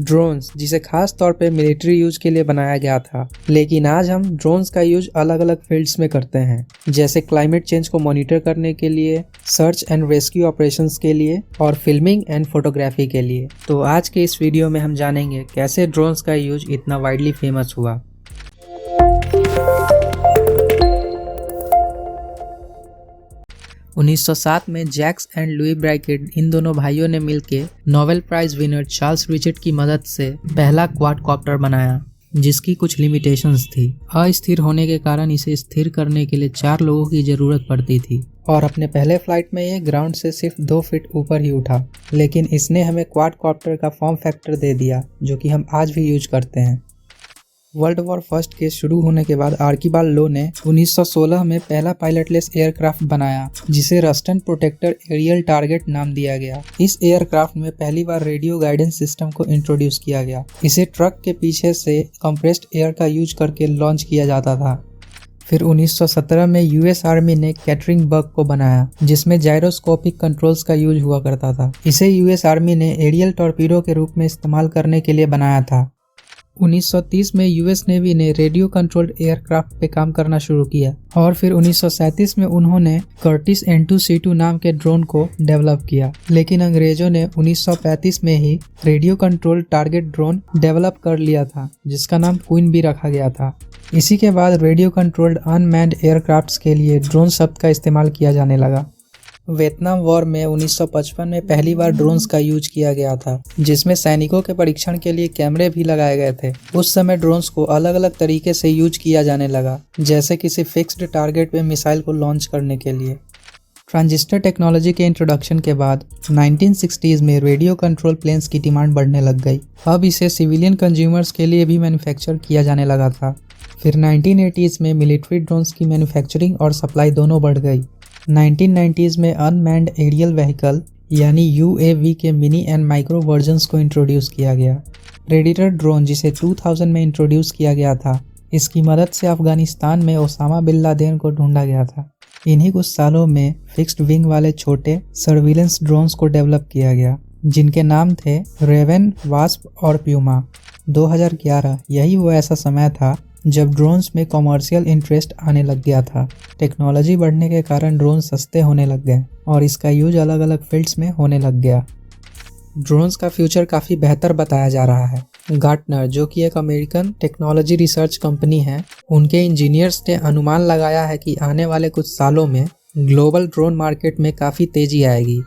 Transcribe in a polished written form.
Drones, जिसे खास तौर पे मिलिट्री यूज के लिए बनाया गया था, लेकिन आज हम ड्रोन्स का यूज अलग अलग फील्ड्स में करते हैं, जैसे क्लाइमेट चेंज को मॉनिटर करने के लिए, सर्च एंड रेस्क्यू ऑपरेशंस के लिए और फिल्मिंग एंड फोटोग्राफी के लिए। तो आज के इस वीडियो में हम जानेंगे कैसे ड्रोन्स का यूज इतना वाइडली फेमस हुआ। उन्नीस 1907 में जैक्स एंड लुई ब्राइकेट इन दोनों भाइयों ने मिलकर Nobel prize winner Charles Richard की मदद से पहला क्वाडकॉप्टर बनाया, जिसकी कुछ लिमिटेशंस थी। अस्थिर होने के कारण इसे स्थिर करने के लिए 4 लोगों की जरूरत पड़ती थी और अपने पहले फ्लाइट में ये ग्राउंड से सिर्फ 2 फीट ऊपर ही उठा, लेकिन इसने हमें क्वाडकॉप्टर का फॉर्म फैक्टर दे दिया, जो कि हम आज भी यूज करते हैं। वर्ल्ड वॉर फर्स्ट के शुरू होने के बाद आर्कीबाल्ड लो ने 1916 में पहला पायलटलेस एयरक्राफ्ट बनाया, जिसे रस्टन प्रोटेक्टर एरियल टारगेट नाम दिया गया। इस एयरक्राफ्ट में पहली बार रेडियो गाइडेंस सिस्टम को इंट्रोड्यूस किया गया। इसे ट्रक के पीछे से कंप्रेस्ड एयर का यूज करके लॉन्च किया जाता था। फिर 1917 में यूएस आर्मी ने कैटरिंग बग को बनाया, जिसमें जायरोस्कोपिक कंट्रोल्स का यूज हुआ करता था। इसे यूएस आर्मी ने एरियल टॉर्पीडो के रूप में इस्तेमाल करने के लिए बनाया था। 1930 में यूएस नेवी ने रेडियो कंट्रोल्ड एयरक्राफ्ट पे काम करना शुरू किया और फिर 1937 में उन्होंने कर्टिस N2C2 नाम के ड्रोन को डेवलप किया, लेकिन अंग्रेजों ने 1935 में ही radio controlled target drone develop कर लिया था, जिसका नाम क्वीन भी रखा गया था। इसी के बाद रेडियो कंट्रोल्ड अनमैन्ड एयरक्राफ्ट्स के लिए ड्रोन शब्द का इस्तेमाल किया जाने लगा। वियतनाम वॉर में 1955 में पहली बार ड्रोन्स का यूज किया गया था, जिसमें सैनिकों के परीक्षण के लिए कैमरे भी लगाए गए थे। उस समय ड्रोन्स को अलग अलग तरीके से यूज किया जाने लगा, जैसे किसी फिक्स्ड टारगेट पे मिसाइल को लॉन्च करने के लिए। ट्रांजिस्टर टेक्नोलॉजी के इंट्रोडक्शन के बाद 1960s में रेडियो कंट्रोल प्लेन्स की डिमांड बढ़ने लग गई। अब इसे सिविलियन कंज्यूमर्स के लिए भी मैन्युफैक्चर किया जाने लगा था। फिर 1980s में मिलिट्री ड्रोन्स की मैन्युफैक्चरिंग और सप्लाई दोनों बढ़ गई। 1990s में अनमैन्ड एरियल व्हीकल यानी UAV के मिनी एंड माइक्रो वर्जन्स को इंट्रोड्यूस किया गया। प्रेडेटर ड्रोन, जिसे 2000 में इंट्रोड्यूस किया गया था, इसकी मदद से अफगानिस्तान में ओसामा बिन लादेन को ढूंढा गया था। इन्हीं कुछ सालों में फिक्स्ड विंग वाले छोटे सर्विलेंस ड्रोन्स को डेवलप किया गया, जिनके नाम थे रेवन, वास्प और प्यूमा। 2011 यही वो ऐसा समय था जब ड्रोन्स में कॉमर्शियल इंटरेस्ट आने लग गया था। टेक्नोलॉजी बढ़ने के कारण ड्रोन सस्ते होने लग गए और इसका यूज अलग अलग फील्ड्स में होने लग गया। ड्रोन्स का फ्यूचर काफ़ी बेहतर बताया जा रहा है। गार्टनर, जो कि एक अमेरिकन टेक्नोलॉजी रिसर्च कंपनी है, उनके इंजीनियर्स ने अनुमान लगाया है कि आने वाले कुछ सालों में ग्लोबल ड्रोन मार्केट में काफ़ी तेजी आएगी।